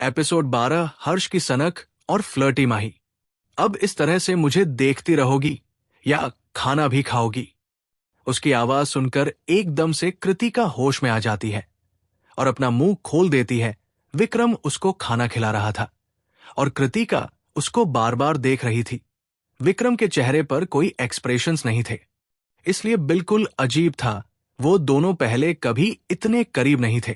Episode 12 हर्ष की सनक और फ्लर्टी माही। अब इस तरह से मुझे देखती रहोगी या खाना भी खाओगी? उसकी आवाज सुनकर एकदम से कृतिका होश में आ जाती है और अपना मुंह खोल देती है। विक्रम उसको खाना खिला रहा था और कृतिका उसको बार बार देख रही थी। विक्रम के चेहरे पर कोई एक्सप्रेशंस नहीं थे, इसलिए बिल्कुल अजीब था। वो दोनों पहले कभी इतने करीब नहीं थे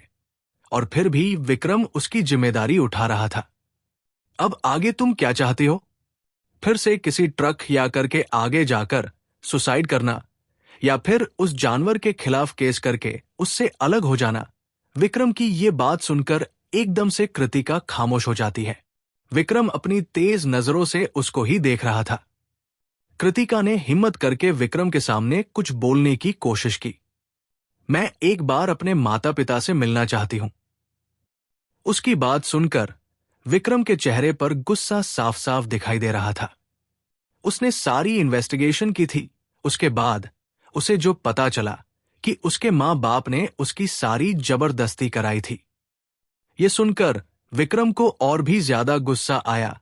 और फिर भी विक्रम उसकी जिम्मेदारी उठा रहा था। अब आगे तुम क्या चाहती हो? फिर से किसी ट्रक या करके आगे जाकर सुसाइड करना या फिर उस जानवर के खिलाफ केस करके उससे अलग हो जाना? विक्रम की ये बात सुनकर एकदम से कृतिका खामोश हो जाती है। विक्रम अपनी तेज नजरों से उसको ही देख रहा था। कृतिका ने हिम्मत करके विक्रम के सामने कुछ बोलने की कोशिश की। मैं एक बार अपने माता पिता से मिलना चाहती हूं। उसकी बात सुनकर विक्रम के चेहरे पर गुस्सा साफ साफ दिखाई दे रहा था। उसने सारी इन्वेस्टिगेशन की थी। उसके बाद उसे जो पता चला कि उसके मां बाप ने उसकी सारी जबरदस्ती कराई थी, ये सुनकर विक्रम को और भी ज्यादा गुस्सा आया।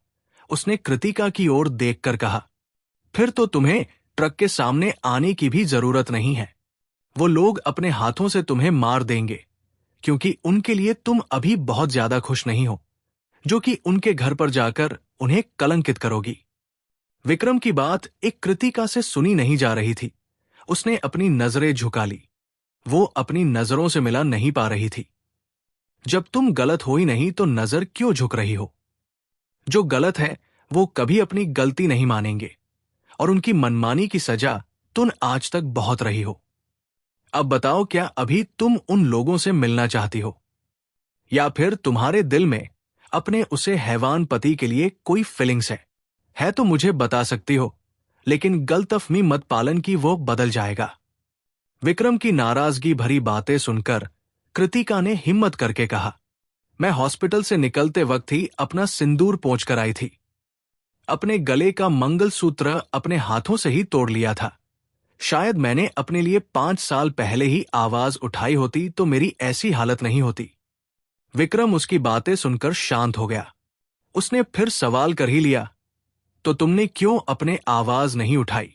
उसने कृतिका की ओर देखकर कहा, फिर तो तुम्हें ट्रक के सामने आने की भी जरूरत नहीं है। वो लोग अपने हाथों से तुम्हें मार देंगे क्योंकि उनके लिए तुम अभी बहुत ज्यादा खुश नहीं हो, जो कि उनके घर पर जाकर उन्हें कलंकित करोगी। विक्रम की बात एक कृतिका से सुनी नहीं जा रही थी। उसने अपनी नजरें झुका ली। वो अपनी नजरों से मिला नहीं पा रही थी। जब तुम गलत हो ही नहीं तो नजर क्यों झुक रही हो? जो गलत है वो कभी अपनी गलती नहीं मानेंगे और उनकी मनमानी की सजा तुम आज तक बहुत रही हो। अब बताओ, क्या अभी तुम उन लोगों से मिलना चाहती हो या फिर तुम्हारे दिल में अपने उसे हैवान पति के लिए कोई फीलिंग्स है तो मुझे बता सकती हो, लेकिन गलतफहमी मत पालन की वो बदल जाएगा। विक्रम की नाराजगी भरी बातें सुनकर कृतिका ने हिम्मत करके कहा, मैं हॉस्पिटल से निकलते वक्त ही अपना सिंदूर पोंछ कर आई थी। अपने गले का मंगलसूत्र अपने हाथों से ही तोड़ लिया था। शायद मैंने अपने लिए 5 साल पहले ही आवाज उठाई होती तो मेरी ऐसी हालत नहीं होती। विक्रम उसकी बातें सुनकर शांत हो गया। उसने फिर सवाल कर ही लिया, तो तुमने क्यों अपने आवाज नहीं उठाई?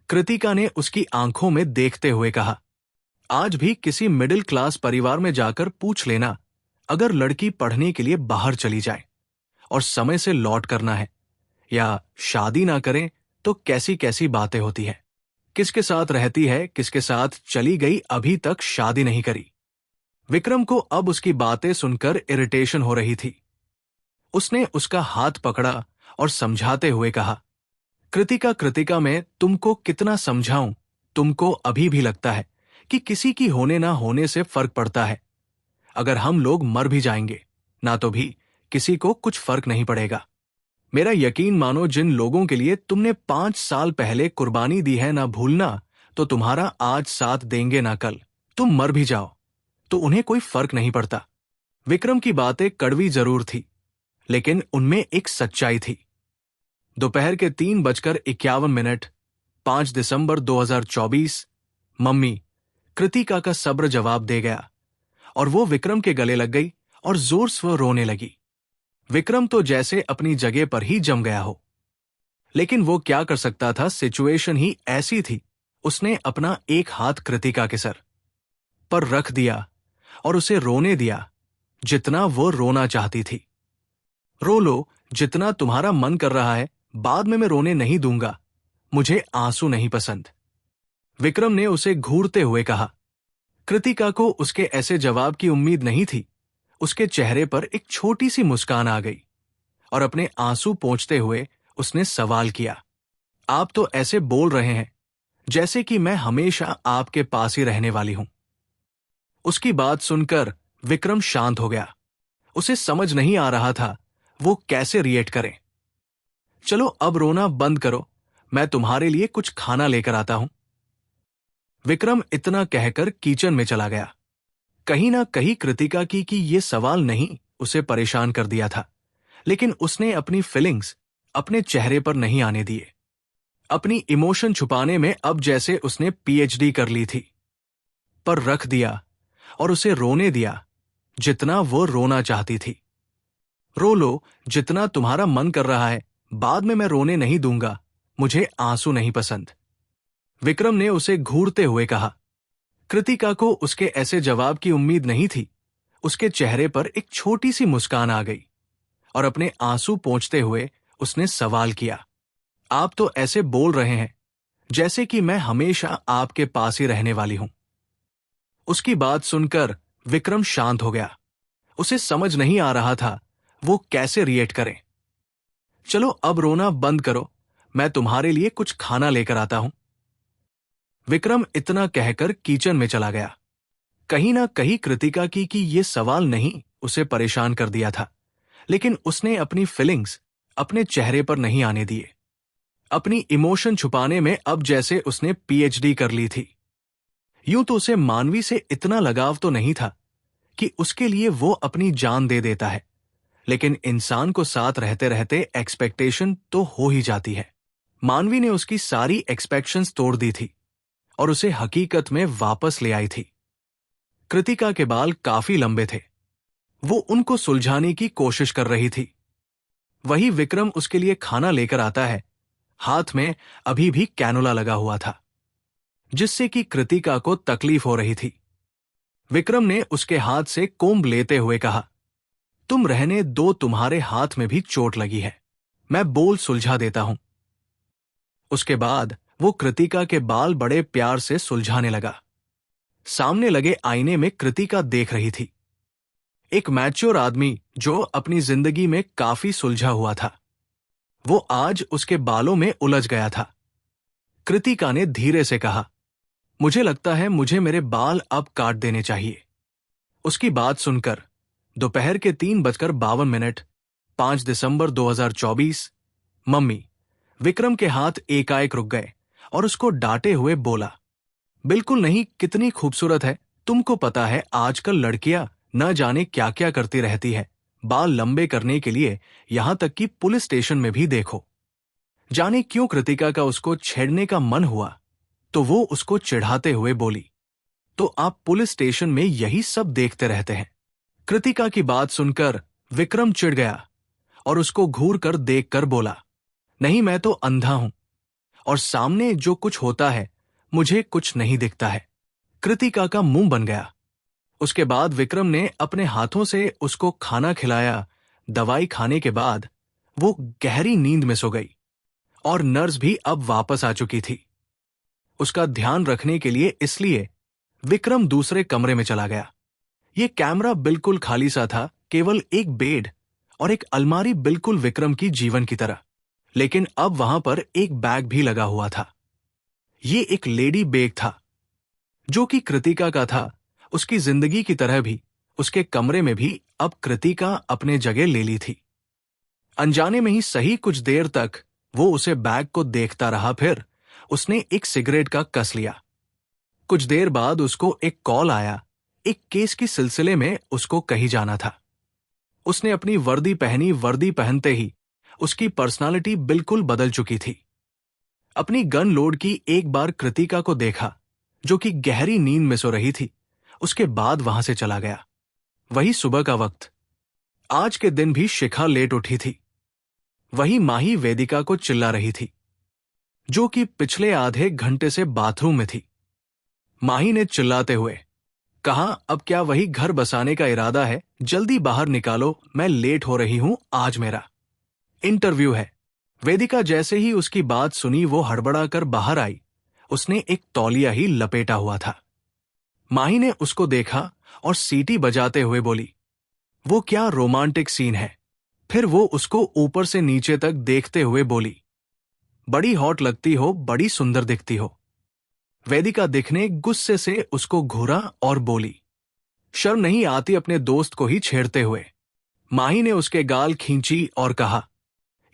कृतिका ने उसकी आंखों में देखते हुए कहा, आज भी किसी मिडिल क्लास परिवार में जाकर पूछ लेना, अगर लड़की पढ़ने के लिए बाहर चली जाए और समय से लौट करना है या शादी ना करें तो कैसी कैसी बातें होती है। किसके साथ रहती है, किसके साथ चली गई, अभी तक शादी नहीं करी। विक्रम को अब उसकी बातें सुनकर इरिटेशन हो रही थी। उसने उसका हाथ पकड़ा और समझाते हुए कहा, कृतिका कृतिका, मैं तुमको कितना समझाऊं? तुमको अभी भी लगता है कि किसी की होने ना होने से फर्क पड़ता है। अगर हम लोग मर भी जाएंगे ना तो भी किसी को कुछ फर्क नहीं पड़ेगा। मेरा यकीन मानो, जिन लोगों के लिए तुमने 5 साल पहले कुर्बानी दी है ना भूलना, तो तुम्हारा आज साथ देंगे ना कल। तुम मर भी जाओ तो उन्हें कोई फर्क नहीं पड़ता। विक्रम की बातें कड़वी जरूर थी, लेकिन उनमें एक सच्चाई थी। दोपहर के 3:51, 5 दिसंबर 2024, मम्मी कृतिका का सब्र जवाब दे गया और वो विक्रम के गले लग गई और जोर से रोने लगी। विक्रम तो जैसे अपनी जगह पर ही जम गया हो, लेकिन वो क्या कर सकता था, सिचुएशन ही ऐसी थी। उसने अपना एक हाथ कृतिका के सर पर रख दिया और उसे रोने दिया जितना वो रोना चाहती थी। रो लो जितना तुम्हारा मन कर रहा है, बाद में मैं रोने नहीं दूंगा। मुझे आंसू नहीं पसंद, विक्रम ने उसे घूरते हुए कहा। कृतिका को उसके ऐसे जवाब की उम्मीद नहीं थी। उसके चेहरे पर एक छोटी सी मुस्कान आ गई और अपने आंसू पोंछते हुए उसने सवाल किया, आप तो ऐसे बोल रहे हैं जैसे कि मैं हमेशा आपके पास ही रहने वाली हूं। उसकी बात सुनकर विक्रम शांत हो गया। उसे समझ नहीं आ रहा था वो कैसे रिएक्ट करे। चलो अब रोना बंद करो, मैं तुम्हारे लिए कुछ खाना लेकर आता हूं। विक्रम इतना कहकर किचन में चला गया। कहीं ना कहीं कृतिका की कि ये सवाल नहीं उसे परेशान कर दिया था, लेकिन उसने अपनी फीलिंग्स अपने चेहरे पर नहीं आने दिए। अपनी इमोशन छुपाने में अब जैसे उसने पीएचडी कर ली थी, पर रख दिया और उसे रोने दिया जितना वो रोना चाहती थी। रो लो जितना तुम्हारा मन कर रहा है, बाद में मैं रोने नहीं दूंगा, मुझे आंसू नहीं पसंद। विक्रम ने उसे घूरते हुए कहा। कृतिका को उसके ऐसे जवाब की उम्मीद नहीं थी। उसके चेहरे पर एक छोटी सी मुस्कान आ गई और अपने आंसू पोंछते हुए उसने सवाल किया, आप तो ऐसे बोल रहे हैं जैसे कि मैं हमेशा आपके पास ही रहने वाली हूं। उसकी बात सुनकर विक्रम शांत हो गया। उसे समझ नहीं आ रहा था वो कैसे रिएक्ट करे। चलो अब रोना बंद करो, मैं तुम्हारे लिए कुछ खाना लेकर आता हूं। विक्रम इतना कहकर किचन में चला गया। कहीं ना कहीं कृतिका की कि ये सवाल नहीं उसे परेशान कर दिया था, लेकिन उसने अपनी फीलिंग्स अपने चेहरे पर नहीं आने दिए। अपनी इमोशन छुपाने में अब जैसे उसने पीएचडी कर ली थी। यूं तो उसे मानवी से इतना लगाव तो नहीं था कि उसके लिए वो अपनी जान दे देता है, लेकिन इंसान को साथ रहते रहते एक्सपेक्टेशन तो हो ही जाती है। मानवी ने उसकी सारी एक्सपेक्शंस तोड़ दी थी और उसे हकीकत में वापस ले आई थी। कृतिका के बाल काफी लंबे थे। वो उनको सुलझाने की कोशिश कर रही थी। वही विक्रम उसके लिए खाना लेकर आता है। हाथ में अभी भी कैनोला लगा हुआ था, जिससे कि कृतिका को तकलीफ हो रही थी। विक्रम ने उसके हाथ से कोम्ब लेते हुए कहा, तुम रहने दो, तुम्हारे हाथ में भी चोट लगी है, मैं बोल सुलझा देता हूं। उसके बाद वो कृतिका के बाल बड़े प्यार से सुलझाने लगा। सामने लगे आईने में कृतिका देख रही थी। एक मैच्योर आदमी जो अपनी जिंदगी में काफी सुलझा हुआ था, वो आज उसके बालों में उलझ गया था। कृतिका ने धीरे से कहा, मुझे लगता है मुझे मेरे बाल अब काट देने चाहिए। उसकी बात सुनकर दोपहर के 3:52, 5 दिसंबर 2024, मम्मी विक्रम के हाथ एकाएक रुक गए और उसको डांटे हुए बोला, बिल्कुल नहीं, कितनी खूबसूरत है, तुमको पता है आजकल लड़कियां न जाने क्या क्या करती रहती है, बाल लंबे करने के लिए यहां तक कि पुलिस स्टेशन में भी देखो। जाने क्यों कृतिका का उसको छेड़ने का मन हुआ तो वो उसको चिढ़ाते हुए बोली, तो आप पुलिस स्टेशन में यही सब देखते रहते हैं। कृतिका की बात सुनकर विक्रम चिढ़ गया और उसको घूर कर देख कर बोला, नहीं, मैं तो अंधा हूं और सामने जो कुछ होता है मुझे कुछ नहीं दिखता है। कृतिका का मुंह बन गया। उसके बाद विक्रम ने अपने हाथों से उसको खाना खिलाया। दवाई खाने के बाद वो गहरी नींद में सो गई और नर्स भी अब वापस आ चुकी थी। उसका ध्यान रखने के लिए इसलिए विक्रम दूसरे कमरे में चला गया। ये कमरा बिल्कुल खाली सा था, केवल एक बेड और एक अलमारी, बिल्कुल विक्रम की जीवन की तरह। लेकिन अब वहां पर एक बैग भी लगा हुआ था। ये एक लेडी बैग था जो कि कृतिका का था। उसकी जिंदगी की तरह भी उसके कमरे में भी अब कृतिका अपने जगह ले ली थी। अनजाने में ही सही कुछ देर तक वो उसे बैग को देखता रहा, फिर उसने एक सिगरेट का कस लिया। कुछ देर बाद उसको एक कॉल आया। एक केस की सिलसिले में उसको कहीं जाना था। उसने अपनी वर्दी पहनी। वर्दी पहनते ही उसकी पर्सनालिटी बिल्कुल बदल चुकी थी। अपनी गन लोड की, एक बार कृतिका को देखा जो कि गहरी नींद में सो रही थी। उसके बाद वहां से चला गया। वही सुबह का वक्त। आज के दिन भी शिखा लेट उठी थी। वही माही वेदिका को चिल्ला रही थी जो कि पिछले आधे घंटे से बाथरूम में थी। माही ने चिल्लाते हुए कहा, अब क्या वही घर बसाने का इरादा है? जल्दी बाहर निकालो, मैं लेट हो रही हूं, आज मेरा इंटरव्यू है। वेदिका जैसे ही उसकी बात सुनी वो हड़बड़ा कर बाहर आई। उसने एक तौलिया ही लपेटा हुआ था। माही ने उसको देखा और सीटी बजाते हुए बोली, वो क्या रोमांटिक सीन है? फिर वो उसको ऊपर से नीचे तक देखते हुए बोली, बड़ी हॉट लगती हो, बड़ी सुंदर दिखती हो। वेदिका दिखने गुस्से से उसको घूरा और बोली, शर्म नहीं आती अपने दोस्त को ही छेड़ते हुए? माही ने उसके गाल खींची और कहा,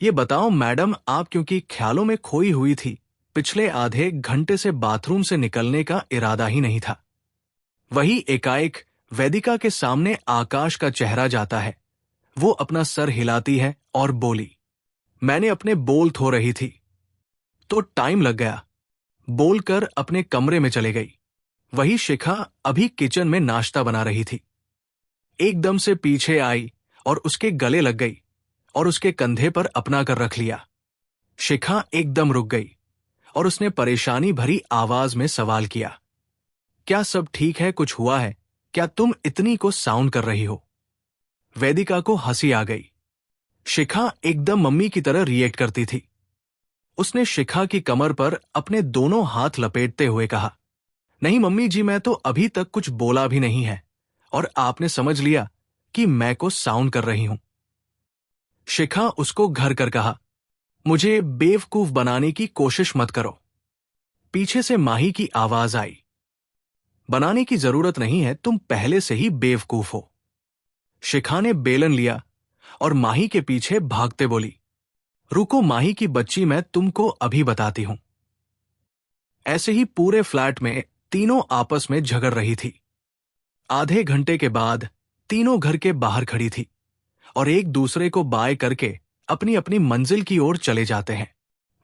ये बताओ मैडम, आप क्योंकि ख्यालों में खोई हुई थी, पिछले आधे घंटे से बाथरूम से निकलने का इरादा ही नहीं था। वही एकाएक वेदिका के सामने आकाश का चेहरा जाता है। वो अपना सर हिलाती है और बोली, मैंने अपने बोल थो रही थी तो टाइम लग गया। बोलकर अपने कमरे में चले गई। वही शिखा अभी किचन में नाश्ता बना रही थी। एकदम से पीछे आई और उसके गले लग गई और उसके कंधे पर अपना कर रख लिया। शिखा एकदम रुक गई और उसने परेशानी भरी आवाज में सवाल किया, क्या सब ठीक है? कुछ हुआ है क्या? तुम इतनी को साउंड कर रही हो? वेदिका को हंसी आ गई। शिखा एकदम मम्मी की तरह रिएक्ट करती थी। उसने शिखा की कमर पर अपने दोनों हाथ लपेटते हुए कहा, नहीं मम्मी जी, मैं तो अभी तक कुछ बोला भी नहीं है और आपने समझ लिया कि मैं को साउंड कर रही हूं। शिखा उसको घर कर कहा, मुझे बेवकूफ बनाने की कोशिश मत करो। पीछे से माही की आवाज आई, बनाने की जरूरत नहीं है, तुम पहले से ही बेवकूफ हो। शिखा ने बेलन लिया और माही के पीछे भागते बोली, रुको माही की बच्ची, मैं तुमको अभी बताती हूं। ऐसे ही पूरे फ्लैट में तीनों आपस में झगड़ रही थी। आधे घंटे के बाद तीनों घर के बाहर खड़ी थी और एक दूसरे को बाय करके अपनी अपनी मंजिल की ओर चले जाते हैं।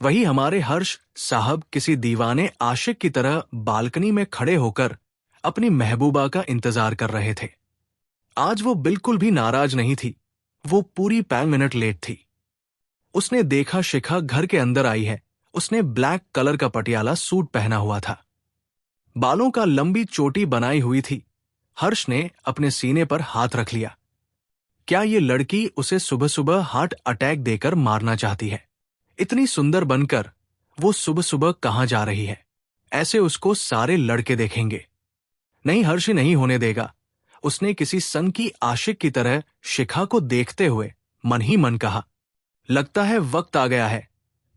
वही हमारे हर्ष साहब किसी दीवाने आशिक की तरह बालकनी में खड़े होकर अपनी महबूबा का इंतजार कर रहे थे। आज वो बिल्कुल भी नाराज नहीं थी, वो पूरी 5 मिनट लेट थी। उसने देखा शिखा घर के अंदर आई है। उसने ब्लैक कलर का पटियाला सूट पहना हुआ था, बालों का लंबी चोटी बनाई हुई थी। हर्ष ने अपने सीने पर हाथ रख लिया। क्या ये लड़की उसे सुबह सुबह हार्ट अटैक देकर मारना चाहती है? इतनी सुंदर बनकर वो सुबह सुबह कहां जा रही है? ऐसे उसको सारे लड़के देखेंगे। नहीं, हर्ष नहीं होने देगा। उसने किसी संग की आशिक की तरह शिखा को देखते हुए मन ही मन कहा, लगता है वक्त आ गया है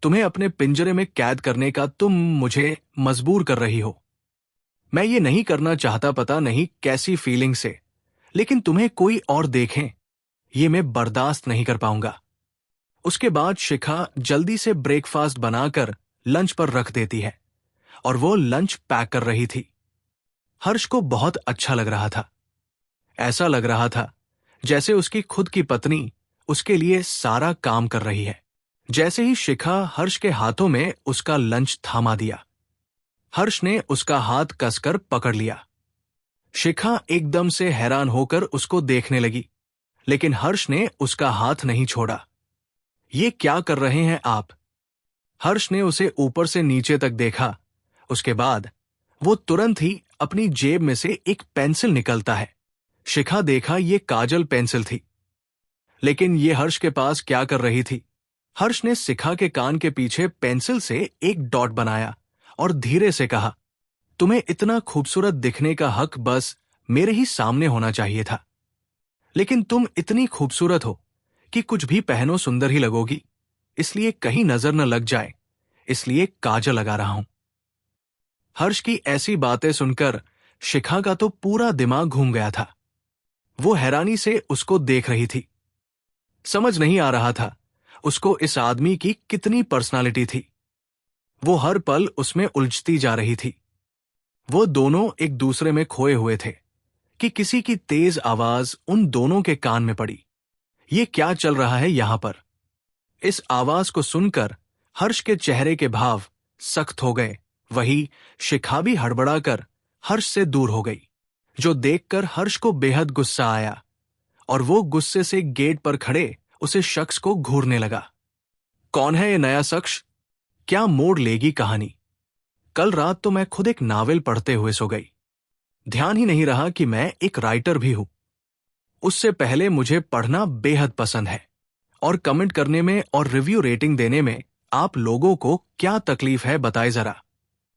तुम्हें अपने पिंजरे में कैद करने का। तुम मुझे मजबूर कर रही हो। मैं ये नहीं करना चाहता, पता नहीं कैसी फीलिंग से, लेकिन तुम्हें कोई और देखें ये मैं बर्दाश्त नहीं कर पाऊंगा। उसके बाद शिखा जल्दी से ब्रेकफास्ट बनाकर लंच पर रख देती है और वो लंच पैक कर रही थी। हर्ष को बहुत अच्छा लग रहा था। ऐसा लग रहा था जैसे उसकी खुद की पत्नी उसके लिए सारा काम कर रही है। जैसे ही शिखा हर्ष के हाथों में उसका लंच थामा दिया, हर्ष ने उसका हाथ कसकर पकड़ लिया। शिखा एकदम से हैरान होकर उसको देखने लगी, लेकिन हर्ष ने उसका हाथ नहीं छोड़ा। ये क्या कर रहे हैं आप? हर्ष ने उसे ऊपर से नीचे तक देखा। उसके बाद वो तुरंत ही अपनी जेब में से एक पेंसिल निकलता है। शिखा देखा ये काजल पेंसिल थी, लेकिन ये हर्ष के पास क्या कर रही थी? हर्ष ने शिखा के कान के पीछे पेंसिल से एक डॉट बनाया और धीरे से कहा, तुम्हें इतना खूबसूरत दिखने का हक बस मेरे ही सामने होना चाहिए था, लेकिन तुम इतनी खूबसूरत हो कि कुछ भी पहनो सुंदर ही लगोगी, इसलिए कहीं नजर न लग जाए, इसलिए काजल लगा रहा हूं। हर्ष की ऐसी बातें सुनकर शिखा का तो पूरा दिमाग घूम गया था। वो हैरानी से उसको देख रही थी। समझ नहीं आ रहा था उसको इस आदमी की कितनी पर्सनालिटी थी। वो हर पल उसमें उलझती जा रही थी। वो दोनों एक दूसरे में खोए हुए थे कि किसी की तेज आवाज उन दोनों के कान में पड़ी। ये क्या चल रहा है यहां पर? इस आवाज को सुनकर हर्ष के चेहरे के भाव सख्त हो गए। वही शिखा भी हड़बड़ाकर हर्ष से दूर हो गई, जो देखकर हर्ष को बेहद गुस्सा आया और वो गुस्से से गेट पर खड़े उसे शख्स को घूरने लगा। कौन है ये नया शख्स? क्या मोड़ लेगी कहानी? कल रात तो मैं खुद एक नावल पढ़ते हुए सो गई। ध्यान ही नहीं रहा कि मैं एक राइटर भी हूं। उससे पहले मुझे पढ़ना बेहद पसंद है और कमेंट करने में और रिव्यू रेटिंग देने में आप लोगों को क्या तकलीफ है बताएं जरा।